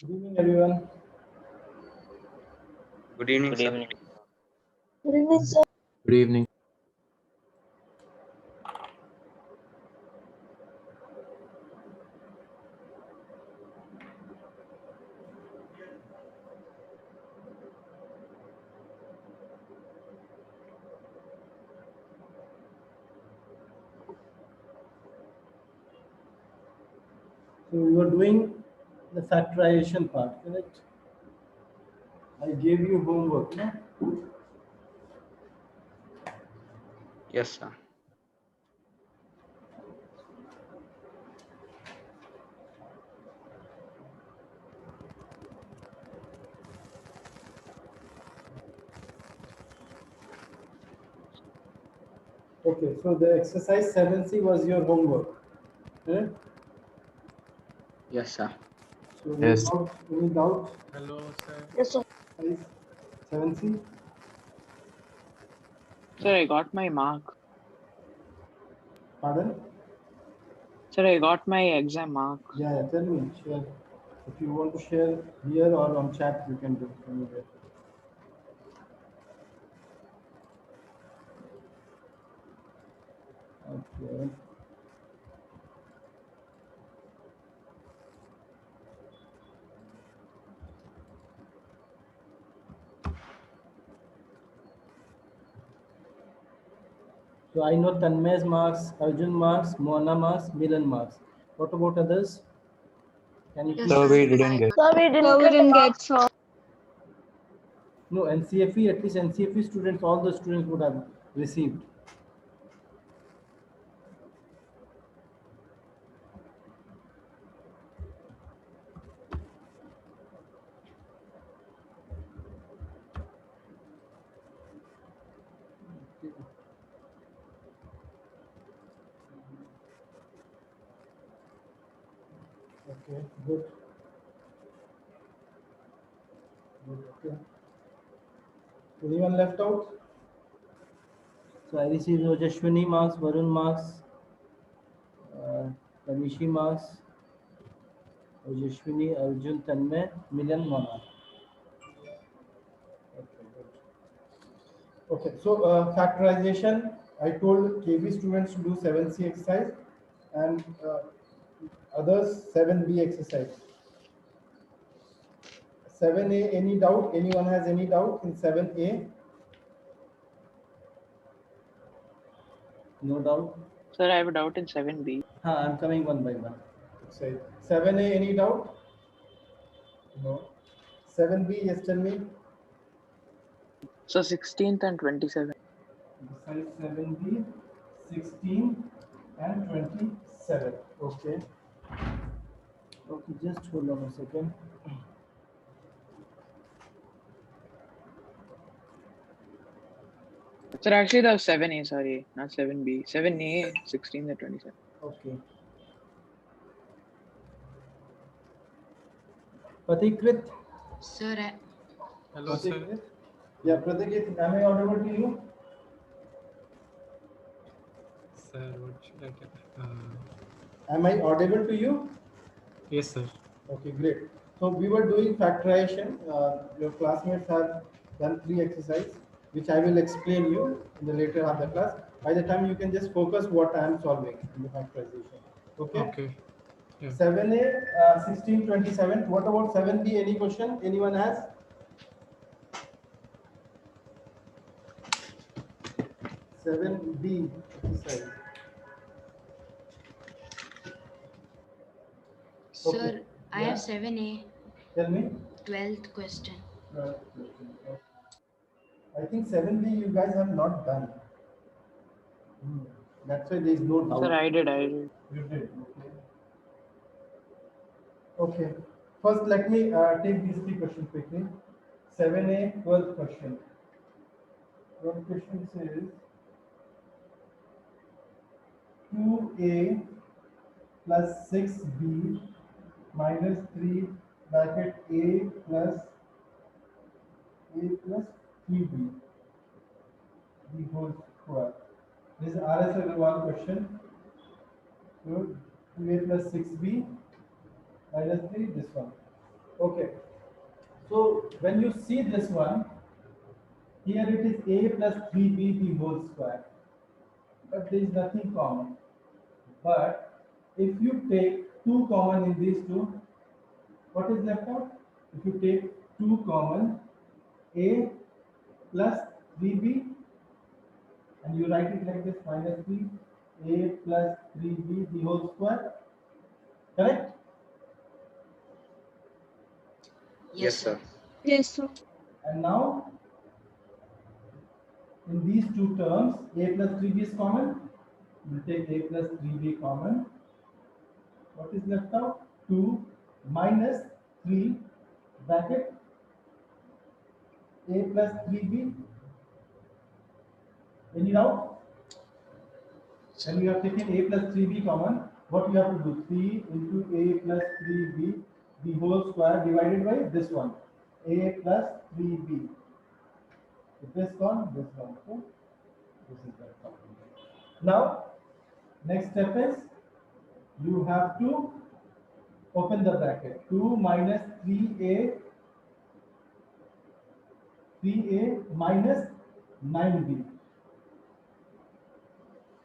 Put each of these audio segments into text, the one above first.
Good evening, everyone. Good evening, Good sir. evening. Good evening, sir. Good evening. So we were doing the factorization part, correct? I gave you homework, no? Yes, sir. Okay, so the exercise 7C was your homework, correct? Yes, sir. So Yes. any doubt? Hello, sir. Yes, sir. Guys, 7C? Sir, I got my mark. Pardon? Sir, I got my exam mark. Yeah, tell me, share. If you want to share here or on chat, you can do anywhere. Okay. So I know Tanmay's marks, Arjun marks, Mona marks, Milan marks. What about others? Can you Yes, please? So sir. we didn't get. Sir, we didn't get sir. No, NCFE, at least NCFE students, all the students would have received. Okay, good. Good, okay. Anyone left out? So I received Ojashwini marks, Varun marks, Tanishi marks, Ojashwini, Arjun, Tanmay, Milan, Mona. Okay, good. Okay, so factorization, I told KB students to do 7C exercise and others 7B exercise. 7A, any doubt? Anyone has any doubt in 7A? No doubt? Sir, I have a doubt in 7B. I'm coming one by one. Say 7A, any doubt? No. 7B, yes, tell me. So 16th and 27th. Besides 7B, 16 and 27. Okay. Okay, just hold on a second. Sir, actually that was 7A, sorry, not 7B. 7A, 16th and 27th. Okay. Pratikrit. Sir, Hello, sir. Pratikrit. Yeah, Pratikrit, am I audible to you? Sir, what should I get? Am I audible to you? Yes, sir. Okay, great. So we were doing factorization. Your classmates have done 3 exercises, which I will explain you in the later half of the class. By the time you can just focus what I am solving in the factorization. Okay. Okay. Yeah. 7A, 16, 27. What about 7B? Any question? Anyone has? Seven B exercise. Okay. sir, I Yeah. have 7A, Tell me. 12th question. I think 7B you guys have not done. That's why there is no doubt. Sir, I did. You did. Okay. Okay. First, let me take these 3 questions quickly. 7A, 12th question. 12th question says 2A plus 6B minus 3 bracket A plus 3B the whole square. This is RS Agarwal question. So 2A plus 6B minus 3, this one. Okay. So when you see this one, here it is a plus 3b the whole square, but there is nothing common. But if you take 2 common in these two, what is left out? If you take 2 common, a plus 3b, and you write it like this, minus 3, a plus 3b the whole square, correct? Yes, sir. Yes, sir. And now, in these two terms, a plus 3b is common. You take a plus 3b common. What is left out? 2 minus 3 bracket a plus 3b. Any doubt? When you have taken a plus 3b common, what you have to do? 3 into a plus 3b, the whole square divided by this one, a plus 3b. If this one, this one. Okay? This is the one. Now, next step is you have to open the bracket. 2 minus 3a minus 9b.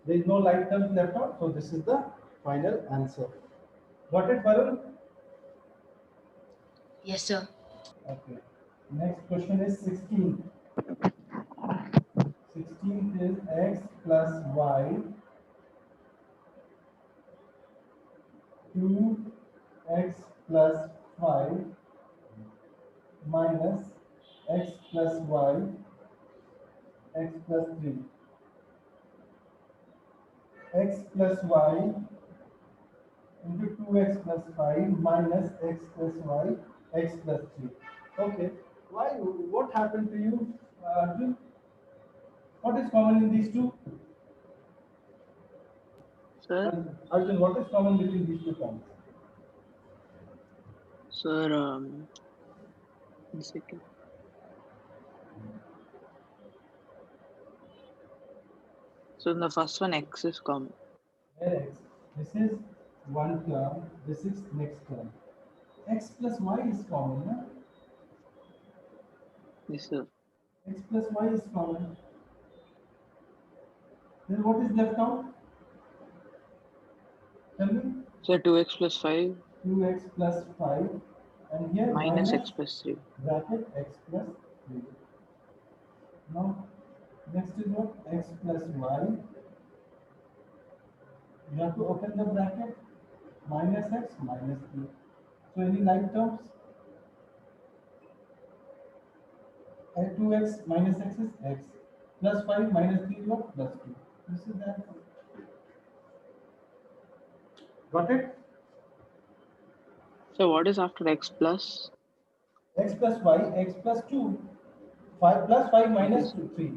There is no like terms left out, so this is the final answer. Got it, Varun? Yes, sir. Okay. Next question is 16. 16 is x plus y 2x plus 5 minus x plus y x plus 3. X plus y into 2x plus 5 minus x plus y x plus 3. Okay. Why? What happened to you, Arjun? What is common in these two? Sir, Arjun, what is common between these two terms? sir, 1 second. So in the first one, X is common. Where x? This is one term. This is next term. X plus y is common, na? Yes, sir. X plus y is common. Then what is left out? Tell me. So 2x plus 5 2x plus 5, and here minus x plus 3. bracket x plus 3. Now, next is what? X plus y. You have to open the bracket. Minus x minus 3. So any like terms? 2x minus x is x. Plus 5 minus 3 is what? Plus 2. This is the answer. Got it? So what is after x plus? X plus y, x plus 2. 5 plus 5 minus 2, 3.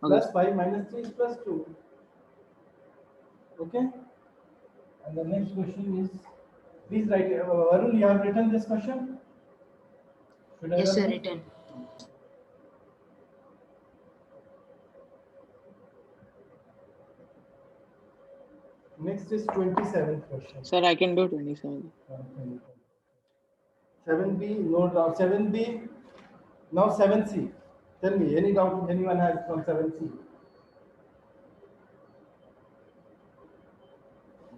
Plus 5 minus 3 is plus 2. Okay? And the next question is, please write it. Varun, you have written this question? Should I Yes, sir. run it? Written. Next is 27th question. Sir, I can do 27. 7b, no doubt. 7b, now 7c. Tell me, any doubt anyone has from 7c?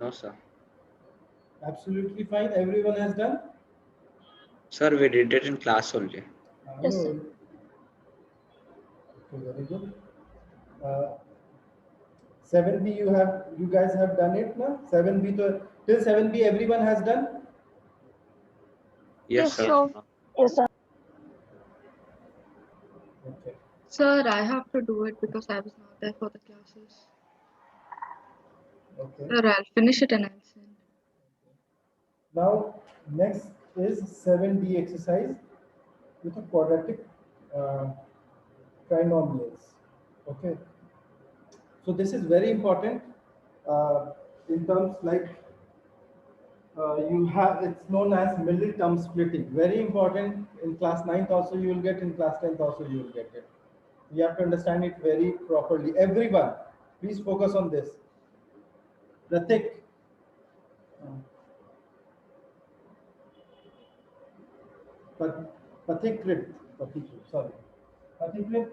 No, sir. Absolutely fine. Everyone has done? Sir, we did it in class only. Yes, sir. Okay, very good. 7b, you guys have done it now? 7b, till 7b everyone has done? Yes, sir. sir. Yes, sir. Okay. Sir, I have to do it because I was not there for the classes. Okay. Sir, I'll finish it and I'll send. Now, next is 7d exercise with a quadratic trinomials. Okay. So this is very important in terms like you have, it's known as middle term splitting. Very important in class 9th also you will get, in class 10th also you will get it. You have to understand it very properly. Everyone, please focus on this. Pratik. Pathikrit, sorry. Pathikrit,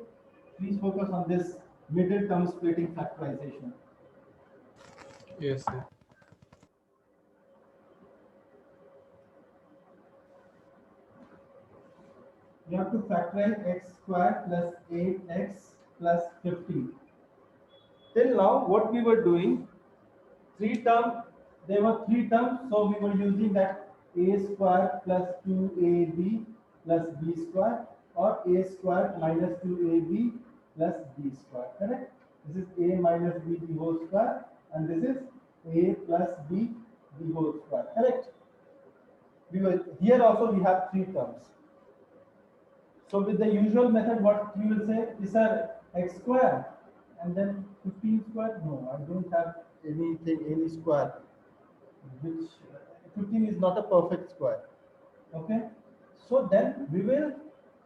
please focus on this middle term splitting factorization. Yes, sir. You have to factorize x square plus 8x plus 15. Till now, what we were doing, there were three terms, so we were using that a square plus 2ab plus b square, or a square minus 2ab plus b square, correct? This is a minus b the whole square, and this is a plus b the whole square, correct? Here also we have three terms. So with the usual method, what we will say is x square and then 15 square. No, I don't have any square. Which 15 is not a perfect square. Okay. So then we will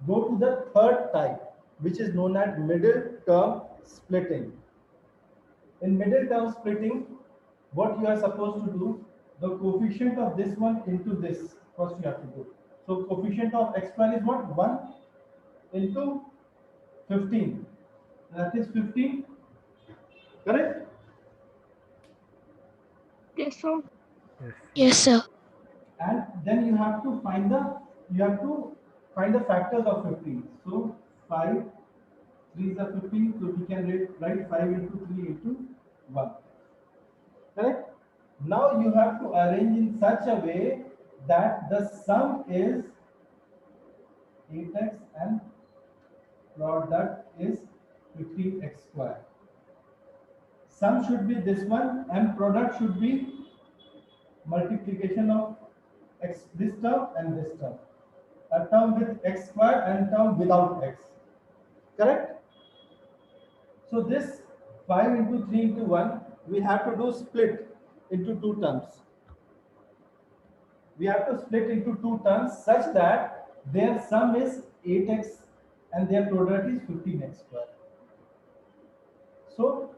go to the third type, which is known as middle term splitting. In middle term splitting, what you are supposed to do, the coefficient of this one into this, first you have to do. So coefficient of x square is what? 1 into 15. That is 15. Correct? Yes, sir. Yes, sir. And then you have to find the factors of 15. So 5, 3 is a 15. So we can write 5 into 3 into 1. Correct? Now you have to arrange in such a way that the sum is 8x and product is 15x square. Sum should be this one and product should be multiplication of x, this term and this term. A term with x square and term without x. Correct? So this 5 into 3 into 1, we have to do split into two terms. We have to split into two terms such that their sum is 8x and their product is 15x square. So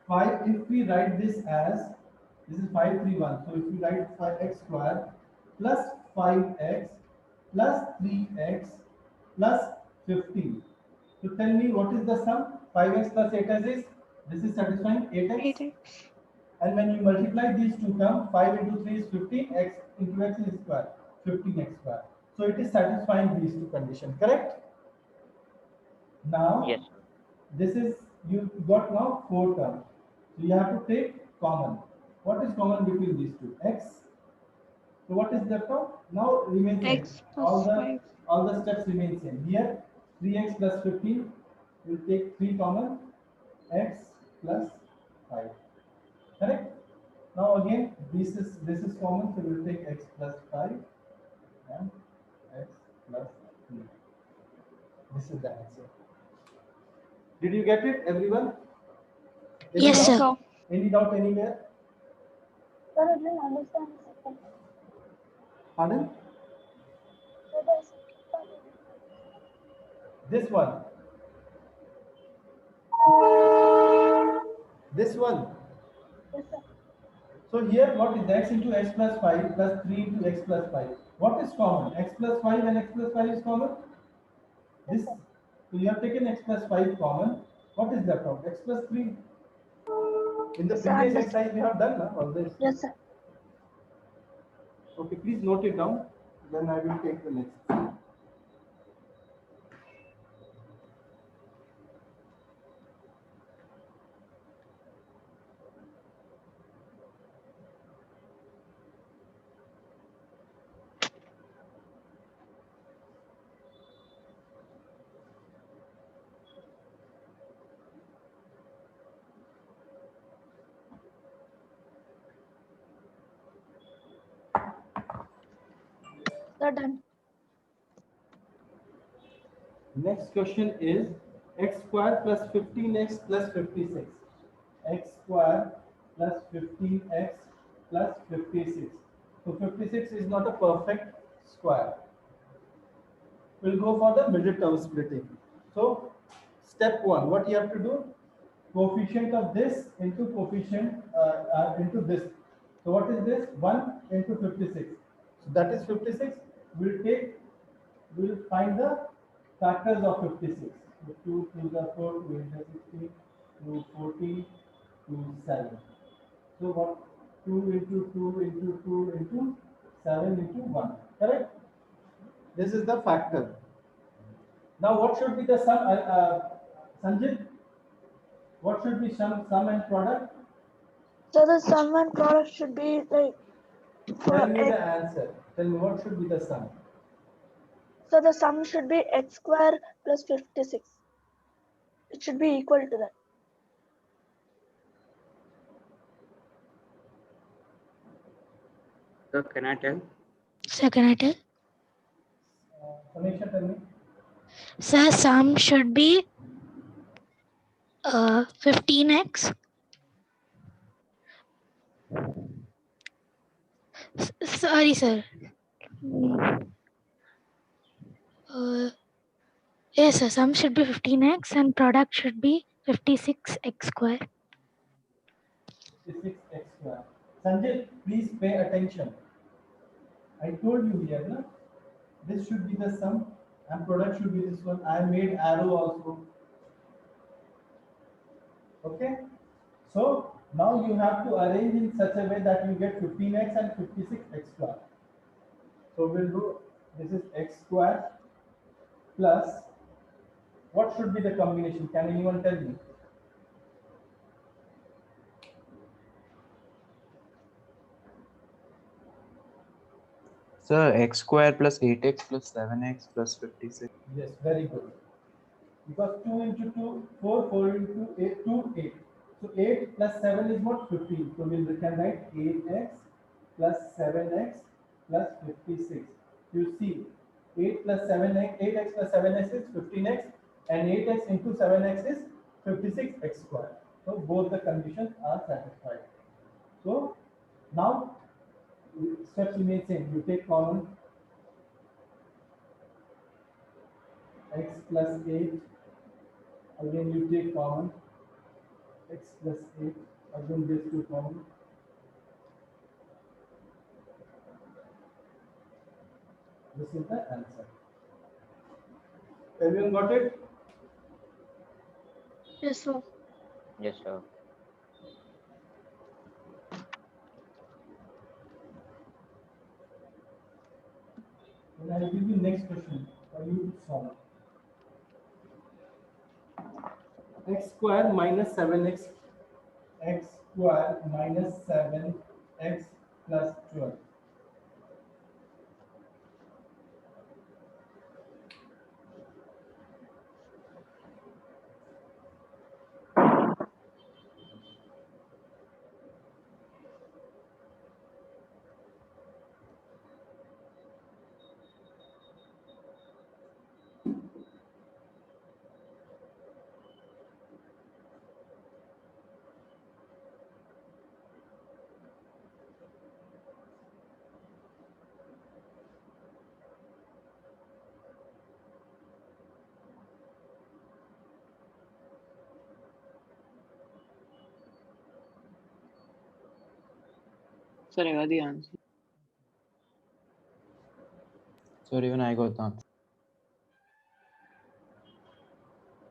5, if we write this as, this is 531. So if we write 5x square plus 5x plus 3x plus 15. So tell me what is the sum? 5x plus 8x is, this is satisfying 8x. 8x. And when you multiply these two terms, 5 into 3 is 15, x into x is square, 15x square. So it is satisfying these two conditions, correct? Now, Yes. this is, you got now 4 terms. So you have to take common. What is common between these two? X. So what is the term? Now remains same. X plus 5. All the steps remain same. Here 3x plus 15. We'll take 3 common. X plus 5. Correct? Now again this is common, so we'll take x plus 5 and x plus 3. This is the answer. Did you get it, everyone? Any Yes, doubt? sir. Any doubt anywhere? Sir, I didn't understand the second part. Pardon? So the second part is This one. This one. yes, sir. So here what is x into x plus 5 plus 3 into x plus 5. What is common? X plus 5 and x plus 5 is common? This. So you have taken x plus 5 common. What is that of? X plus 3. In the Sir, previous this- exercise we have done all this. Yes, sir. Okay, please note it down. Then I will take the next. Sir, done. Next question is x square plus 15x plus 56. X square plus 15x plus 56. So 56 is not a perfect square. We'll go for the middle term splitting. So step 1, what you have to do? Coefficient of this into coefficient into this. So what is this? 1 into 56. So that is 56. We'll take we will find the factors of 56. So 2 to the 4, 2 into 16, 2 40, 2 7. So what? 2 into 2 into 2 into 7 into 1. Correct? This is the factor. Now what should be the sum? Sanjit, what should be sum and product? So the sum and product should be like for Tell me x. the answer. Tell me what should be the sum. So the sum should be x square plus 56. It should be equal to that. Sir, can I tell? So can I tell? Tanisha, tell me. So sum should be 15x. Sorry, sir. Yes, sir. Sum should be 15x and product should be 56x square. 56x square. Sanjit, please pay attention. I told you here, na? This should be the sum and product should be this one. I made arrow also. Okay? So now you have to arrange in such a way that you get 15x and 56x square. So we'll do, this is x square plus, what should be the combination? Can anyone tell me? Sir, x square plus 8x plus 7x plus 56. Yes, very good. Because 2 into 2, 4, 4 into 8, 2, 8. So 8 plus 7 is what? 15. So we can write 8x plus 7x plus 56. You see, 8 plus 7x, 8x plus 7x is 15x and 8x into 7x is 56x square. So both the conditions are satisfied. So now steps remain same. You take common x plus 8. Again you take common x plus 8, again this 2 common. This is the answer. Everyone got it? Yes, sir. Yes, sir. And I will give you next question for you to solve. X square minus 7x, x square minus 7x plus 12. Sir, I got the answer. Sir, even I got the answer.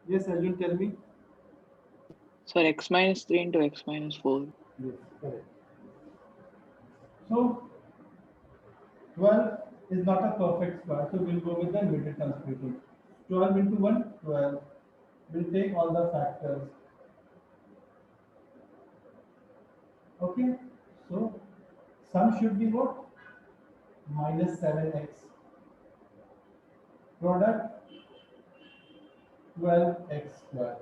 Yes, Arjun, tell me. Sir, x minus 3 into x minus 4. Yes, correct. So 12 is not a perfect square, so we'll go with the middle term splitting. 12 into 1, 12. We'll take all the factors. Okay, so sum should be what? Minus 7x. Product 12x square.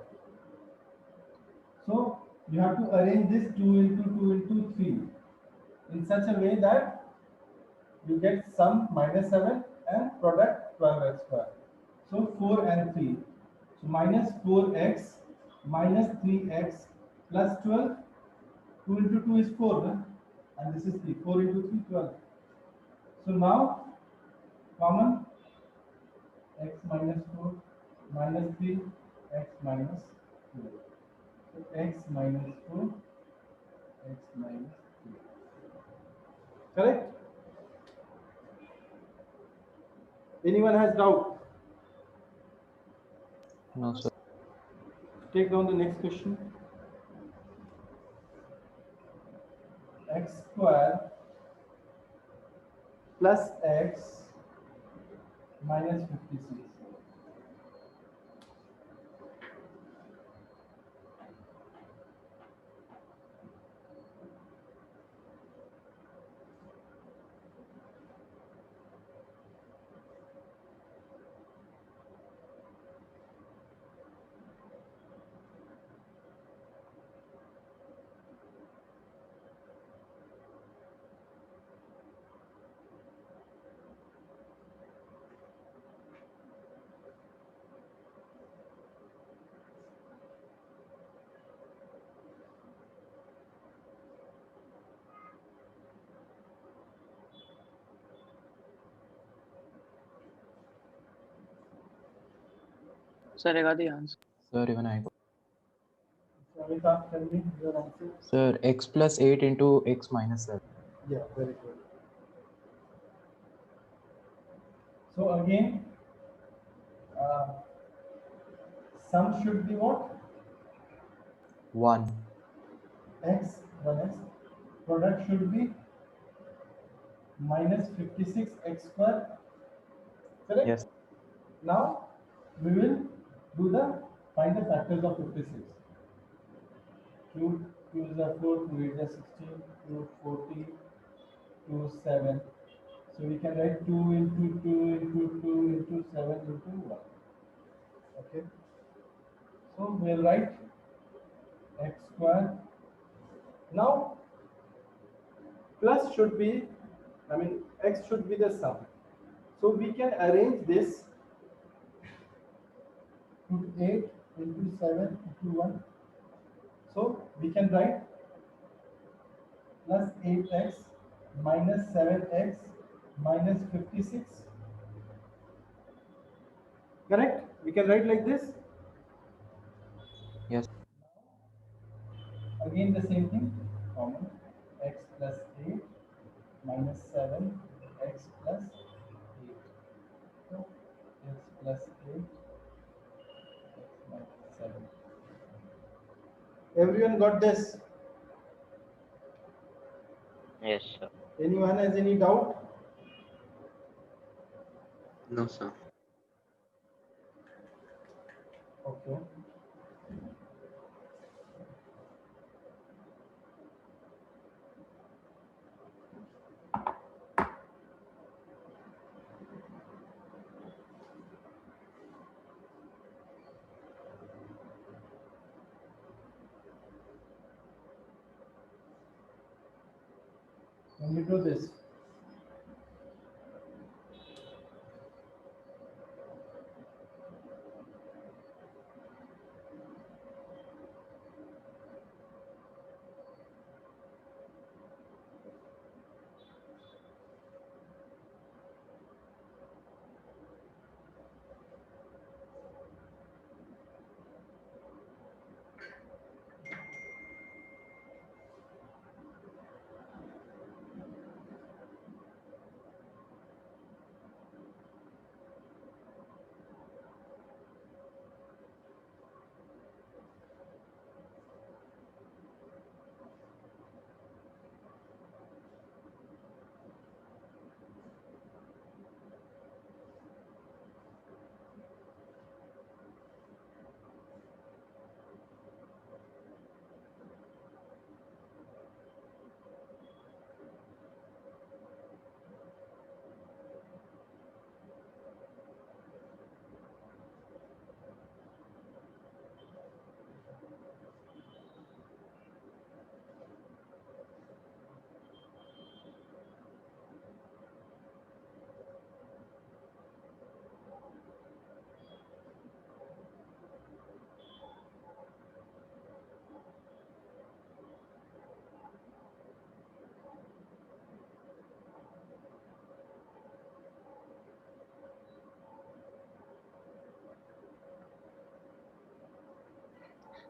So you have to arrange this 2 into 2 into 3 in such a way that you get sum minus 7 and product 12x square. So 4 and 3. So minus 4x minus 3x plus 12. 2 into 2 is 4, no? And this is 3. 4 into 3, 12. So now common x minus 4 minus 3 x minus 2. So x minus 4 x minus 3. Correct? Anyone has doubt? No, sir. Take down the next question. X square plus x minus 56. Sir, I got the answer. Sir, even I got. Amita, tell me your answer. Sir, x plus 8 into x minus 7. Yeah, very good. So again, sum should be what? 1. X, 1x. Product should be minus 56 x square. Correct? Yes. Now we will do the find the factors of 56. 2 is a 4, 2 is a 16, 2 40, 2 7. So we can write 2 into 2 into 2 into 7 into 1. Okay. So we'll write x square. Now plus should be, x should be the sum. So we can arrange this to 8 into 7 into 1. So we can write plus 8x minus 7x minus 56. Correct? We can write like this. Yes. Again the same thing, common, x plus 8 minus 7 x plus 8. So x plus 8 x minus 7. Everyone got this? Yes, sir. Anyone has any doubt? No, sir. Okay. When we do this,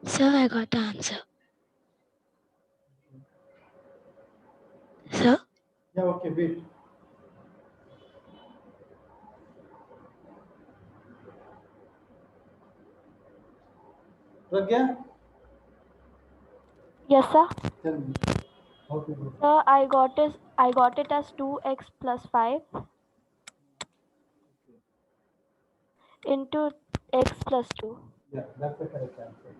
Sir, I got the answer. Sir, yeah, okay, wait. Pragya, Yes, sir. tell me how to do. Sir, I got it as 2x plus 5 into x plus 2. Yeah, that's the correct answer.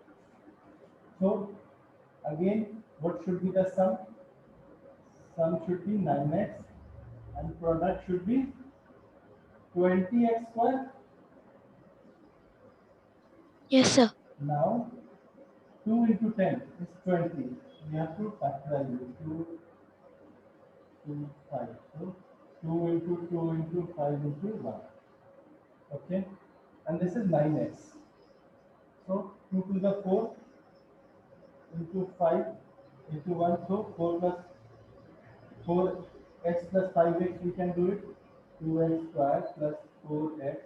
So again, what should be the sum? Sum should be 9x and product should be 20x square. Yes, sir. Now 2 into 10 is 20. We have to factorize it. 2 to 5. So 2 into 2 into 5 into 1. Okay. And this is 9x. So 2 to the 4 into 5 into 1. So 4 plus 4x plus 5x, we can do it. 2x square plus 4x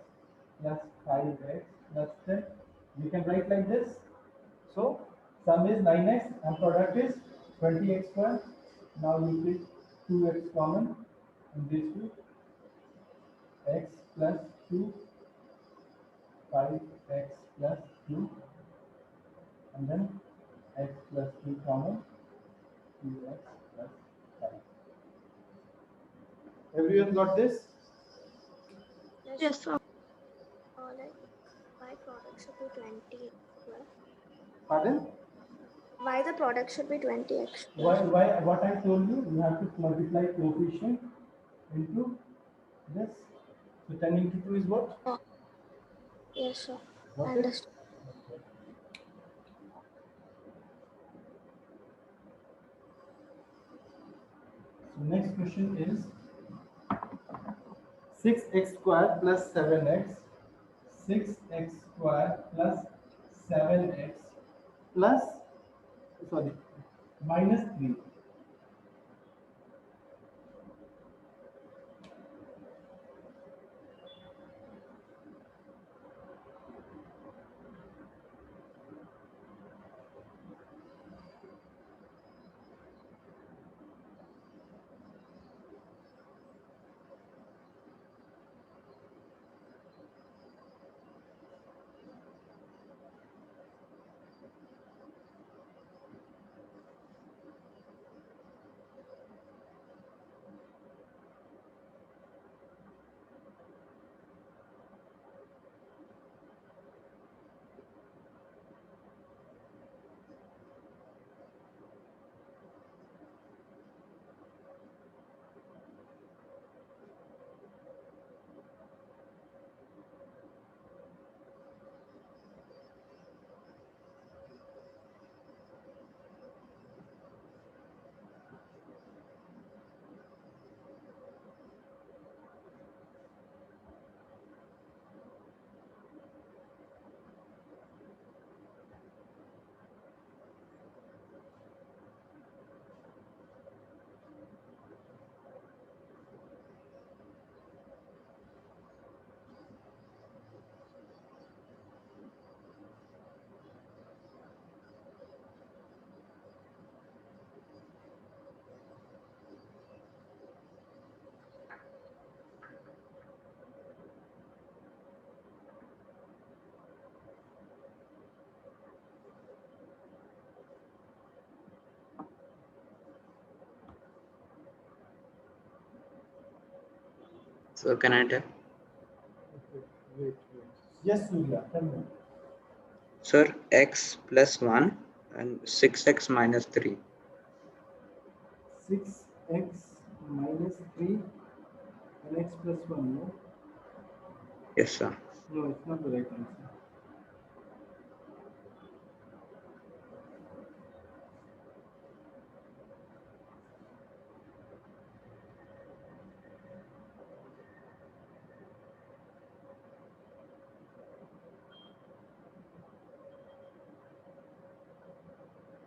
plus 5x plus 10. We can write like this. So sum is 9x and product is 20x square. Now you take 2x common in this two. X plus 2, 5x plus 2, and then x plus 2 common, 2x plus 5. Everyone got this? Yes, sir. Like why product should be 20 square? Pardon? Why the product should be 20x? Why? What I told you, you have to multiply coefficient into this. So 10 into 2 is what? Yes, sir. What I is? understand. Okay. So next question is 6x square plus 7x, 6x square plus 7x plus, sorry, minus 3. So can I tell? Okay, wait. Yes, Surya, tell me. Sir, x plus 1 and 6x minus 3. 6x minus 3 and x plus 1, no? Yes, sir. No, it's not the right answer.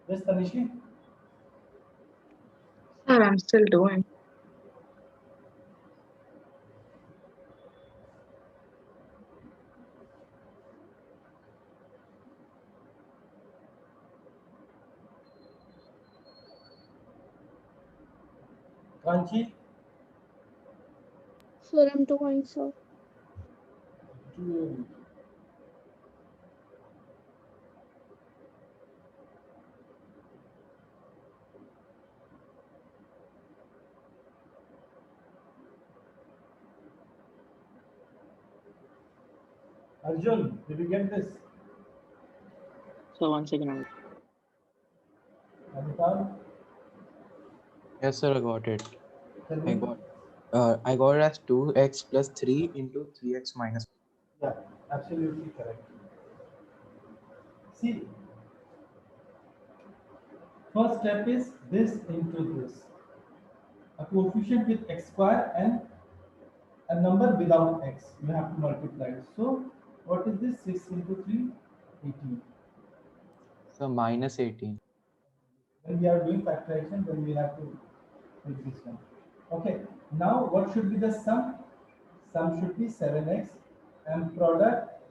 Yes, Tanishi? Sir, I'm still doing. Kanchi? Sir, I'm doing so. Too early. Arjun, did you get this? So 1 second. Amitabh, Yes, sir, I got it. tell I me. got it as 2x plus 3 into 3x minus. Yeah, absolutely correct. See, first step is this into this. A coefficient with x square and a number without x. You have to multiply it. So, what is this? 6 into 3, 18. So minus 18. When we are doing factorization, then we have to take this one. Okay, now what should be the sum? Sum should be 7x and product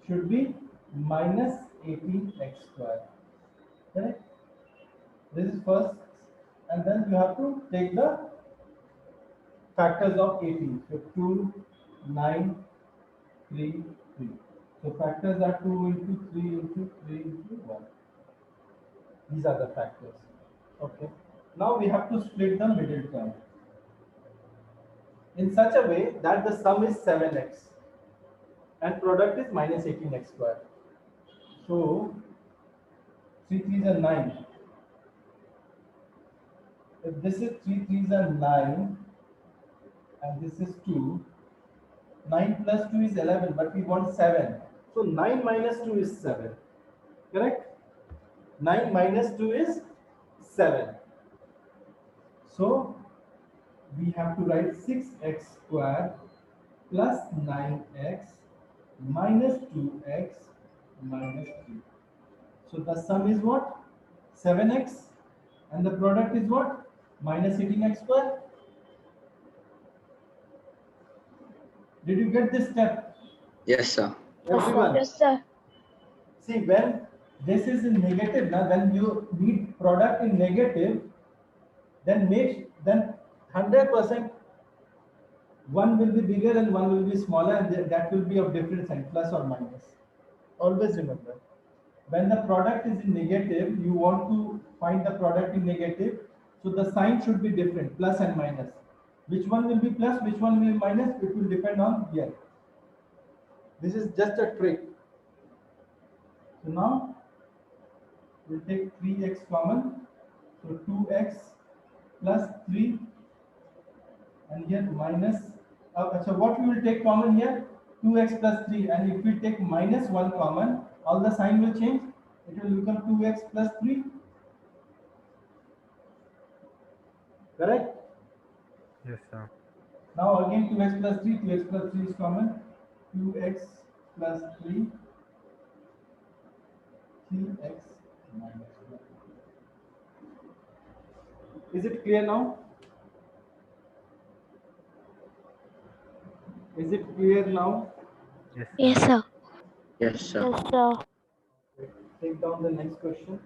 should be minus 18x square. Correct? This is first, and then you have to take the factors of 18. So 2, 9, 3, 3. So factors are 2 into 3 into 3 into 1. These are the factors. Okay. Now we have to split the middle term in such a way that the sum is 7x and product is minus 18x square. So 3 3s are 9. If this is 3 3s are 9 and this is 2, 9 plus 2 is 11, but we want 7. So 9 minus 2 is 7. Correct? 9 minus 2 is 7. So we have to write 6x square plus 9x minus 2x minus 3. So the sum is what? 7x and the product is what? Minus 18x square. Did you get this step? Yes, sir. Everyone? Yes, sir. See, when this is in negative, now when you need product in negative, then 100% one will be bigger and one will be smaller, and that will be of different sign, plus or minus. Always remember, when the product is in negative, you want to find the product in negative, so the sign should be different, plus and minus. Which one will be plus, which one will be minus, it will depend on here. This is just a trick. So now we'll take 3x common, so 2x plus 3, and here minus, so what we will take common here? 2x plus 3, and if we take minus 1 common, all the sign will change. It will become 2x plus 3. Correct? Yes, sir. Now again 2x plus 3, 2x plus 3 is common. 2x plus 3, 3x minus 1. Is it clear now? Is it clear now? Yes, sir. Yes, sir. Yes, sir. Yes, sir. Take down the next question.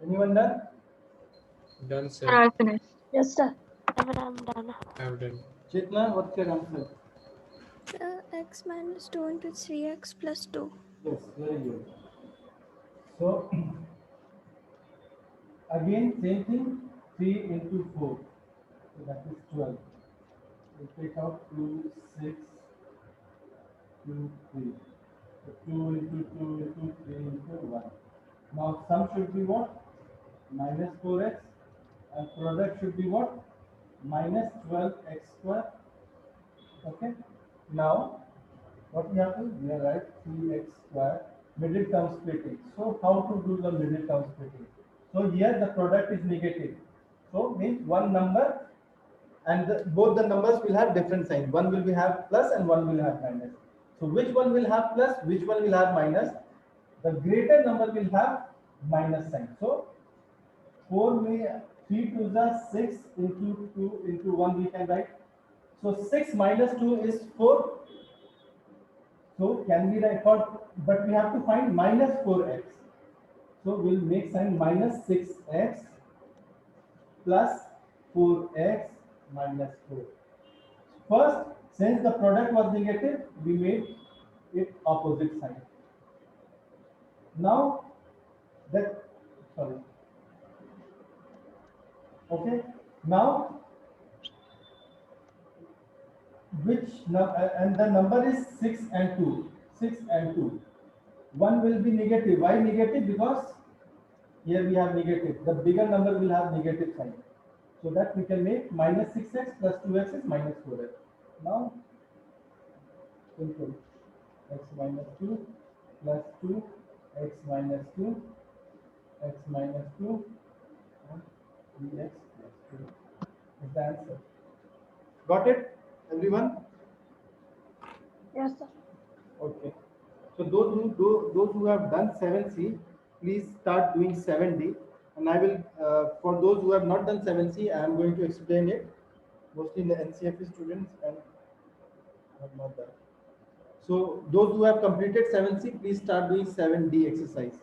Anyone done? Done, Sir, sir. I finished. Yes, sir. Even I'm done. I'm done. Chetna, what's your answer? X minus 2 into 3x plus 2. Yes, very good. So again, same thing, 3 into 4. So that is 12. We take out 2, 6, 2, 3. So 2 into 2 into 3 into 1. Now sum should be what? Minus 4x. And product should be what? Minus 12x square. Okay. Now what we have to, we are right, 3x square, middle term splitting. So how to do the middle term splitting? So here the product is negative. So means one number and both the numbers will have different signs. One will be have plus and one will have minus. So which one will have plus, which one will have minus? The greater number will have minus sign. So 4 may 3 to the 6 into 2 into 1 we can write. So 6 minus 2 is 4. So can we write for, but we have to find minus 4x. So we'll make sign minus 6x plus 4x minus 4. First, since the product was negative, we made it opposite sign. Now that, sorry. Okay. Now which and the number is 6 and 2. 6 and 2. One will be negative. Why negative? Because here we have negative. The bigger number will have negative sign. So that we can make minus 6x plus 2x is minus 4x. Now, simple. X minus 2 plus 2, x minus 2, x minus 2, and 3x plus 2 is the answer. Got it, everyone? Yes, sir. Okay. So those who have done 7C, please start doing 7D. And I will, for those who have not done 7C, I am going to explain it. Mostly in the NCFE students and have not done. So those who have completed 7C, please start doing 7D exercise.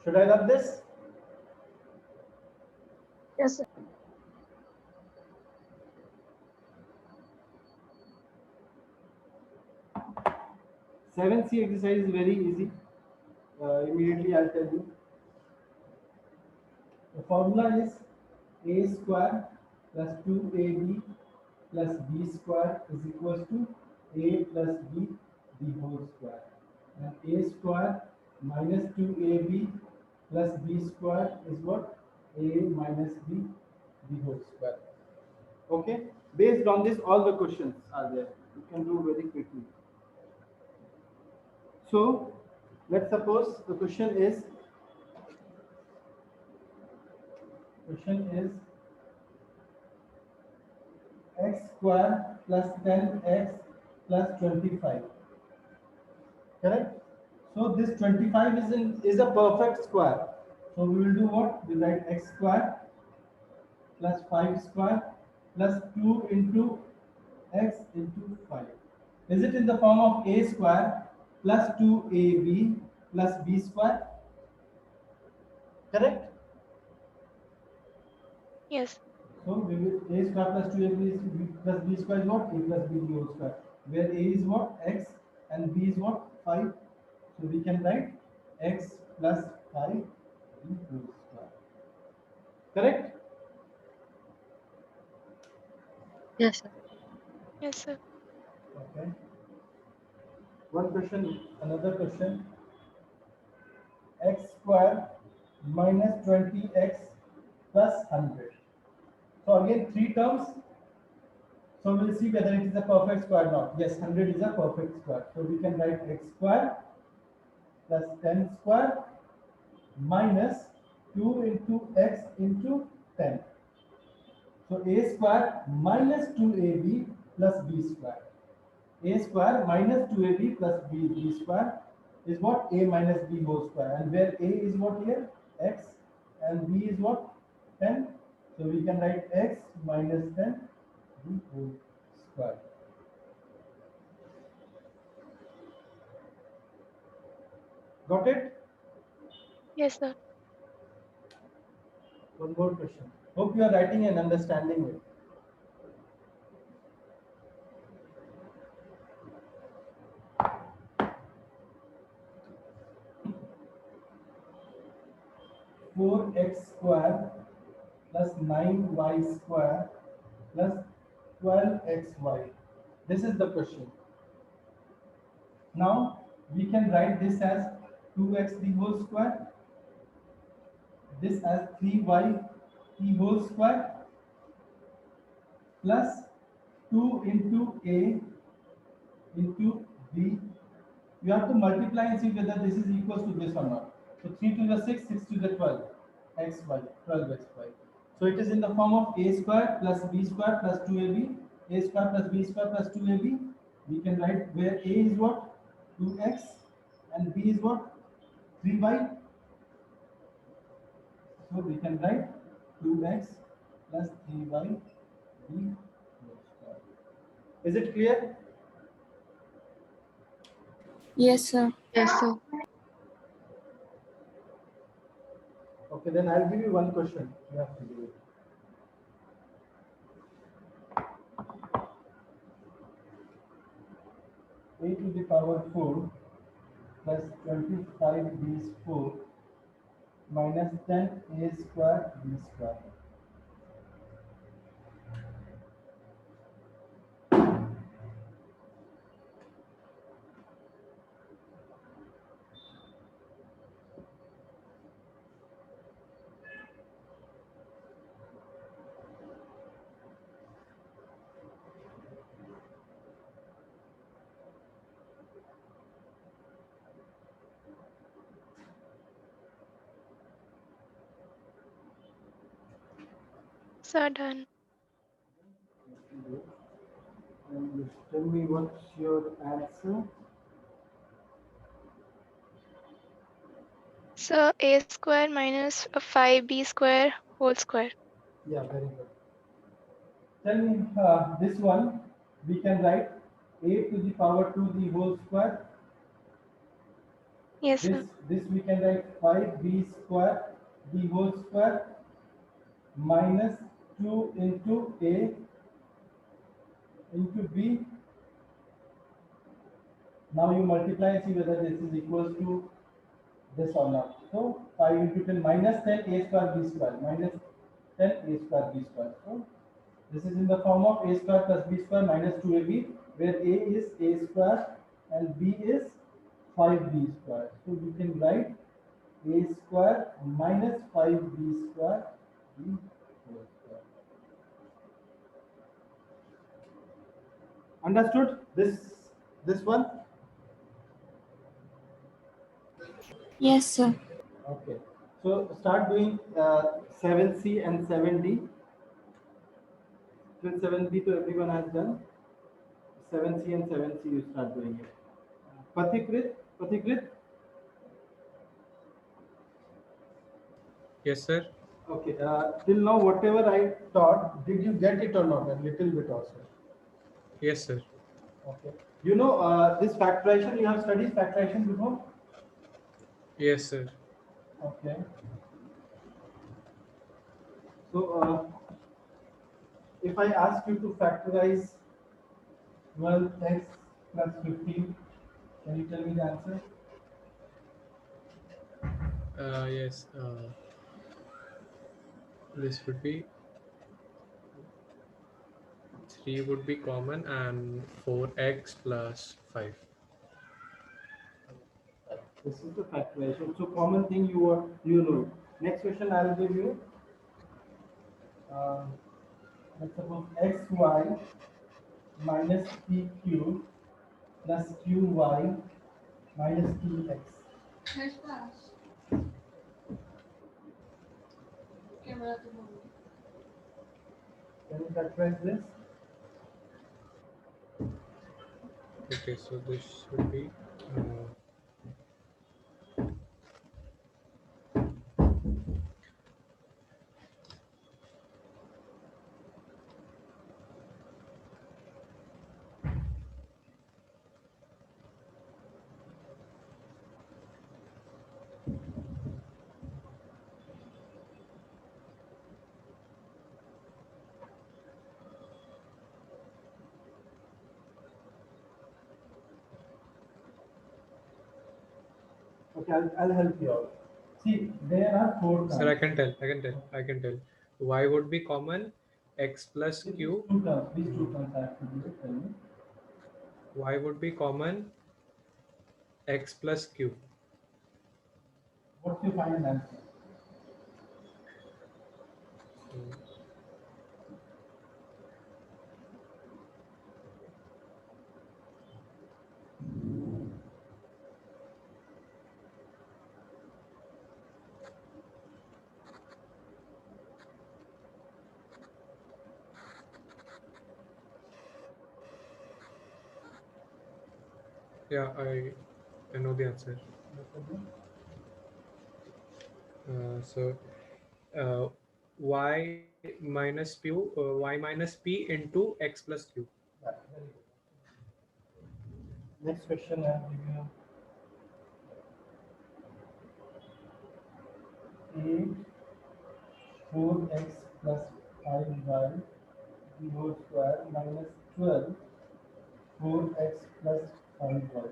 Should I rub this? Yes, sir. 7C exercise is very easy. Immediately I'll tell you. The formula is a square plus 2ab plus b square is equals to a plus b the whole square. And a square minus 2ab plus b square is what? A minus b the whole square. Okay? Based on this, all the questions are there. You can do very quickly. So, let's suppose the question is x square plus 10x plus 25. Correct? So this 25 is a perfect square. So we will do what? We write x square plus 5 square plus 2 into x into 5. Is it in the form of a square plus 2ab plus b square? Correct? Yes. So we will a square plus 2ab plus b square is what? A plus b the whole square. Where a is what? X and b is what? 5. So we can write x plus 5 the whole square. Correct? Yes, sir. Yes, sir. Okay. One question, another question. X square minus 20x plus 100. So again, 3 terms. So we'll see whether it is a perfect square or not. Yes, 100 is a perfect square. So we can write x square plus 10 square minus 2 into x into 10. So a square minus 2ab plus b square. A square minus 2ab plus b square is what? A minus b whole square. And where a is what here? X and b is what? 10. So we can write x minus 10 the whole square. Got it? Yes, sir. One more question. Hope you are writing and understanding it. Four x square plus 9y square plus 12xy. This is the question. Now we can write this as 2x the whole square, this as 3y the whole square plus 2 into a into b. You have to multiply and see whether this is equals to this or not. So 3 to the 6, 6 to the 12, xy, 12xy. So it is in the form of a square plus b square plus 2ab, a square plus b square plus 2ab. We can write where a is what? 2x and b is what? 3y. So we can write 2x plus 3y b whole square. Is it clear? Yes, sir. Yes, sir. Okay, then I'll give you one question. You have to do it. A to the power 4 plus 25 b is 4 minus 10 a square b square. Sir, done. And just tell me what's your answer. So a square minus 5b square whole square. Yeah, very good. Tell me this one. We can write a to the power 2 the whole square. Yes, This sir. this we can write 5b square the whole square minus 2 into a into b. Now you multiply and see whether this is equals to this or not. So 5 into 10 minus 10 a square b square minus 10 a square b square. So this is in the form of a square plus b square minus 2ab, where a is a square and b is 5b square. So we can write a square minus 5b square b whole square. Understood this one? Yes, sir. Okay. So start doing 7c and 7d. Till 7b to everyone has done. 7c and 7c you start doing it. Pathikrit. Yes, sir. Okay. Till now, whatever I taught, did you get it or not? A little bit also. Yes, sir. Okay. You know this factorization. You have studied factorization before. Yes, sir. Okay. So if I ask you to factorize 12x plus 15, can you tell me the answer? Yes. This would be 3 would be common and 4x plus 5. This is the factorization. So common thing you know. Next question I'll give you. Let's suppose xy minus pq plus qy minus qx. Can you factorize this? Okay, so this would be Okay, I'll help you out. See, there are four terms. Sir, I can tell. Y would be common, x plus Which q. two terms? Which two terms I have to do? Tell me. Y would be common, x plus q. What's your final answer? Yeah, I know the answer. So y minus p into x plus q. Yeah, very good. Next question I'll give you 8 4x plus 5y the whole square minus 12 4x plus 5y.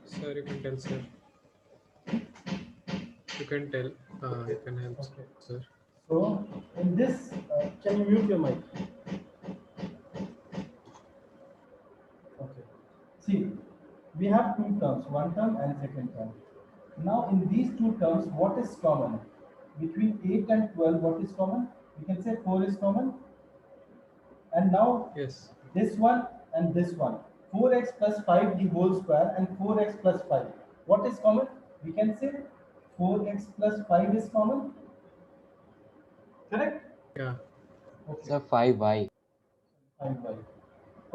Sir, you can tell, sir. You can tell. You can help, Okay. sir. So in this, can you mute your mic? Okay. See, we have two terms, one term and second term. Now in these two terms, what is common? Between 8 and 12, what is common? We can say 4 is common. And now Yes. this one and this one. 4x plus 5 the whole square and 4x plus 5. What is common? We can say 4x plus 5 is common. Correct? Yeah. Okay. Sir, 5y. 5y.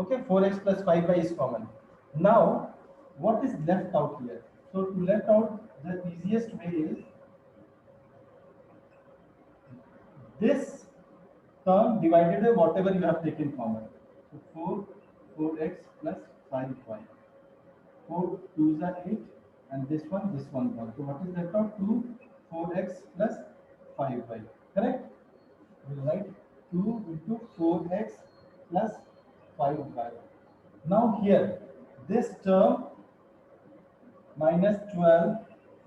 Okay, 4x plus 5y is common. Now, what is left out here? So to left out, the easiest way is this term divided by whatever you have taken common. So 4x plus 5y. 4 2s are 8 and this one gone. So what is left out? 2 4x plus 5y. Correct? We'll write 2 into 4x plus 5y. Now here, this term minus 12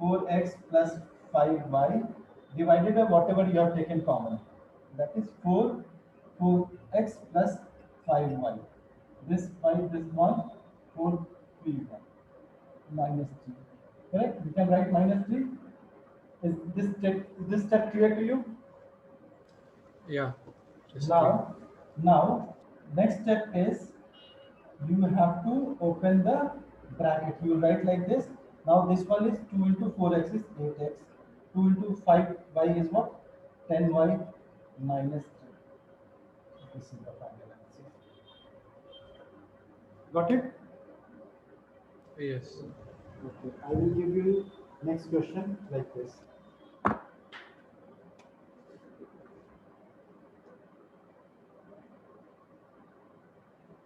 4x plus 5y divided by whatever you have taken common. That is 4x plus 5y. This 5, this 1, 4, 3, 1. Minus 3. Correct? We can write minus 3. Is this step clear to you? Yeah. Just Now, next step is you have to open the bracket. You write like this. Now this one is 2 into 4x is 8x. 2 into 5y is what? 10y minus 3. This is the final answer. Got it? Yes. Okay. I will give you next question like this.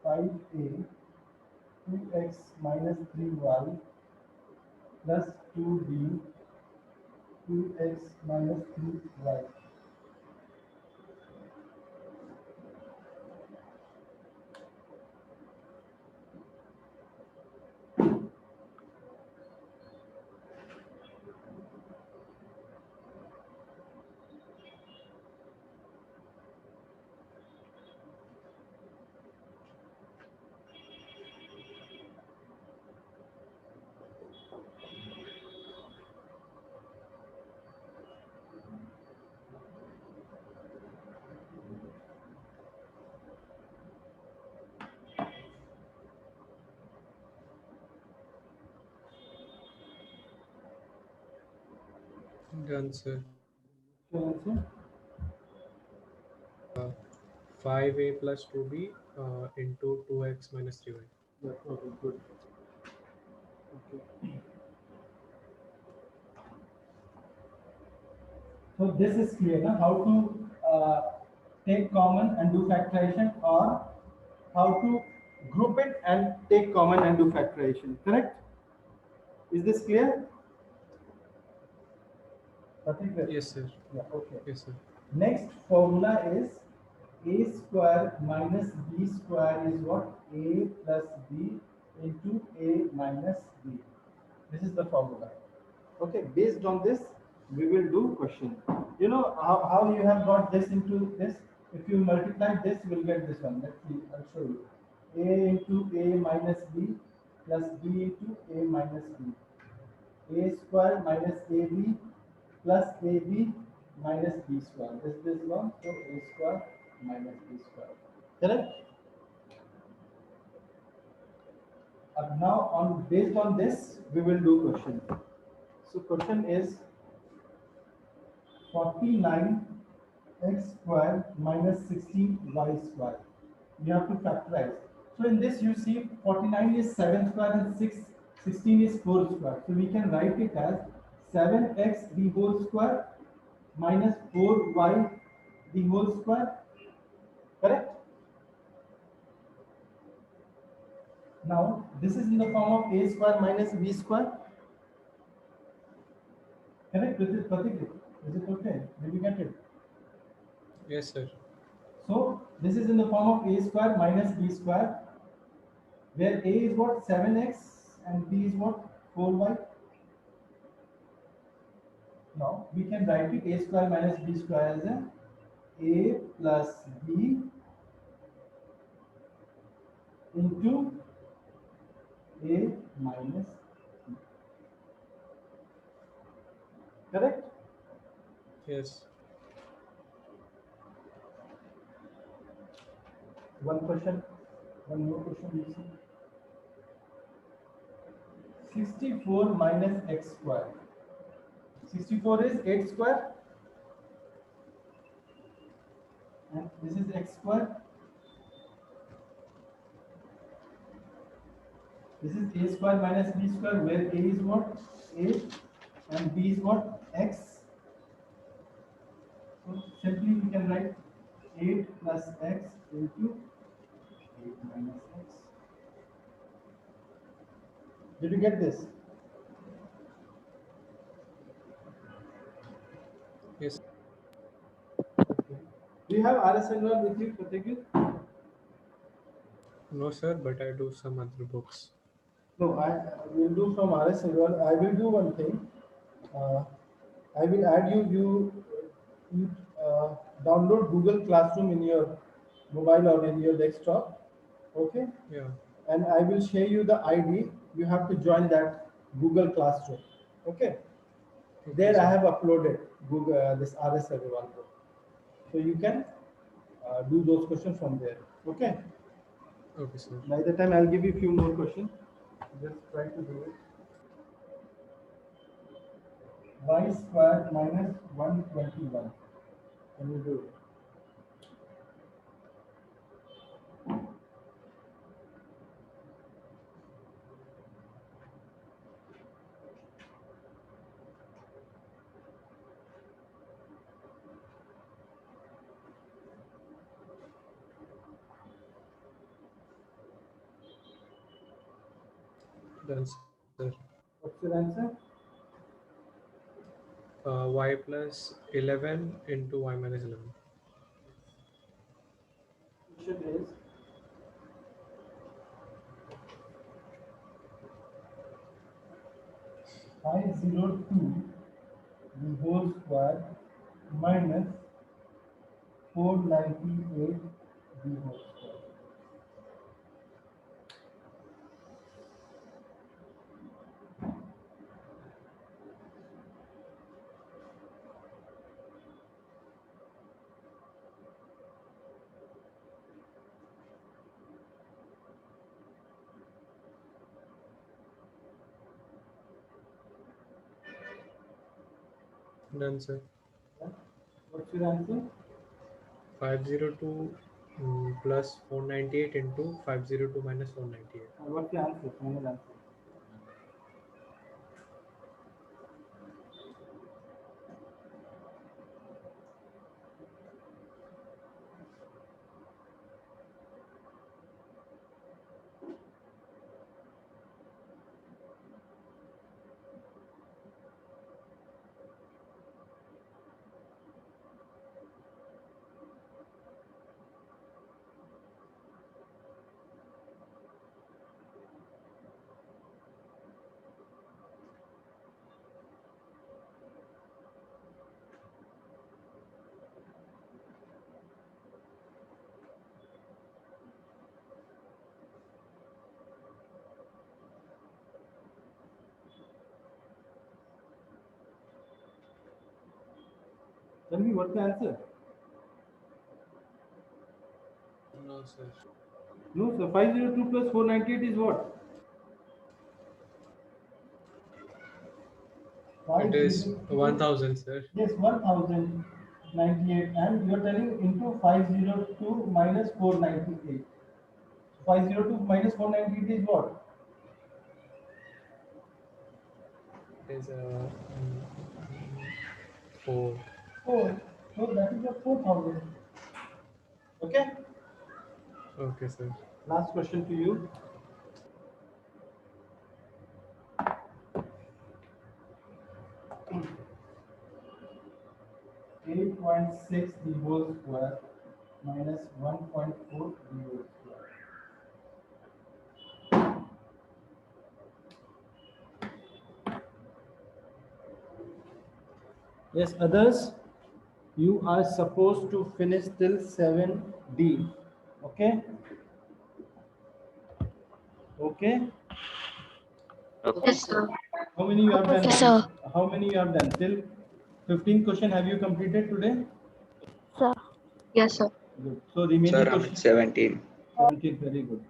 5a 2x minus 3y plus 2b 2x minus 3y. Done, sir. Your answer? 5a plus 2b into 2x minus 3y. Yeah, okay, good. Okay. So this is clear now, how to take common and do factorization, or how to group it and take common and do factorization, correct? Is this clear? Nothing clear? Yes, sir. Yeah, okay. Yes, sir. Next formula is a square minus b square is what? A plus b into a minus b. This is the formula. Okay, based on this, we will do question. You know how you have got this into this? If you multiply this, you will get this one. Let's see, I'll show you. A into a minus b plus b into a minus b. A square minus ab plus ab minus b square. This one, so a square minus b square. Correct? Now on based on this, we will do question. So question is 49 x square minus 16 y square. You have to factorize. So in this you see 49 is 7 square and 16 is 4 square. So we can write it as 7x the whole square minus 4y the whole square. Correct? Now this is in the form of a square minus b square. Correct? Is it Pratik? Is it okay? Did you get it? Yes, sir. So this is in the form of a square minus b square, where a is what? 7x and b is what? 4y. Now we can write it a square minus b square as a plus b into a minus b. Correct? Yes. One question, one more question you see. 64 minus x square. 64 is 8 square and this is x square. This is a square minus b square, where a is what? 8 and b is what? X. So simply we can write 8 plus x into 8 minus x. Did you get this? Yes. Okay. Do you have RS Agrawal with you, Pratik? No, sir, but I do some other books. No, I will do from RS Agrawal. I will do one thing. I will add you download Google Classroom in your mobile or in your desktop. Okay. Yeah. And I will share you the ID. You have to join that Google Classroom. Okay. Okay, There sir. I have uploaded Google this RS Agrawal book. So you can do those questions from there. Okay. Okay, sir. By the time I'll give you a few more questions. Just try to do it. Y square minus 121. Can you do it? Done, sir. What's your answer? Y plus 11 into y minus 11. Question is 502 the whole square minus 498 the whole square. Done, sir. What's your answer? 502 plus 498 into 502 minus 498. What's the answer? Final answer. Tell me what's the answer. No, sir. No, sir. 502 plus 498 is what? It is 502 1000, sir. Yes, 1098, and you're telling into 502 minus 498. 502 minus 498 is what? It is 4. 4. So that is your 4000. Okay. Okay, sir. Last question to you. Eight point six the whole square minus 1.4 the whole square. Yes, others, you are supposed to finish till 7D. Okay? Okay? Yes, sir. How many you have done? Yes, sir. How many you have done? Till 15 question have you completed today? Sir. Yes, sir. Good. So remaining Sir, I'm question. at 17. 17, very good.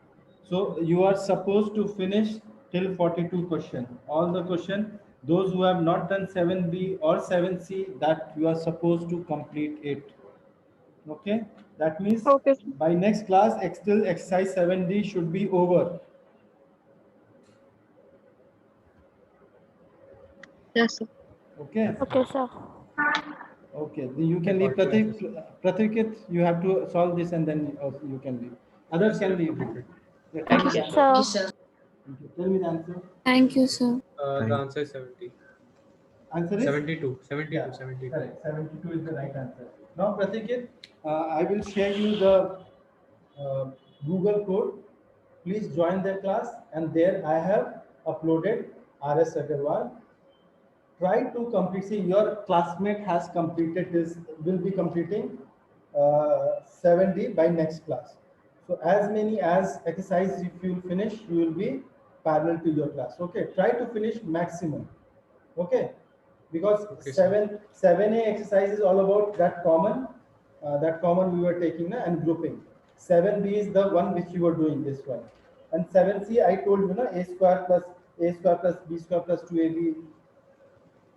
So you are supposed to finish till 42 question. All the question, those who have not done 7B or 7C, that you are supposed to complete it. Okay? That means Okay, sir. by next class, still exercise 7D should be over. Yes, sir. Okay? Okay, sir. Okay. Then you can leave. Pratikit, you have to solve this and then you can leave. Others can leave. Yeah, tell me the answer. Sir. Okay, tell me the answer. Thank you, sir. The answer is 70. Answer is? 72. 72. Yeah, 72. correct. 72 is the right answer. Now, Pratikit, I will share you the Google code. Please join the class, and there I have uploaded RS Agarwal. Try to complete. See, your classmate has completed this. Will be completing 70 by next class. So as many as exercise if you finish, you will be parallel to your class. Okay. Try to finish maximum. Okay. Because Okay, sir. 7A exercise is all about that common we were taking and grouping. 7B is the one which you were doing, this one. And 7C, I told you, a square plus b square plus 2ab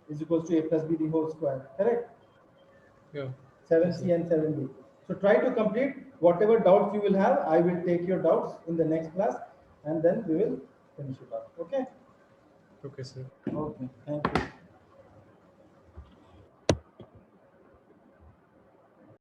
is equals to a plus b the whole square. Correct? Yeah. 7C and 7B. So try to complete whatever doubts you will have. I will take your doubts in the next class, and then we will finish it up. Okay? Okay, sir. Okay. Thank you.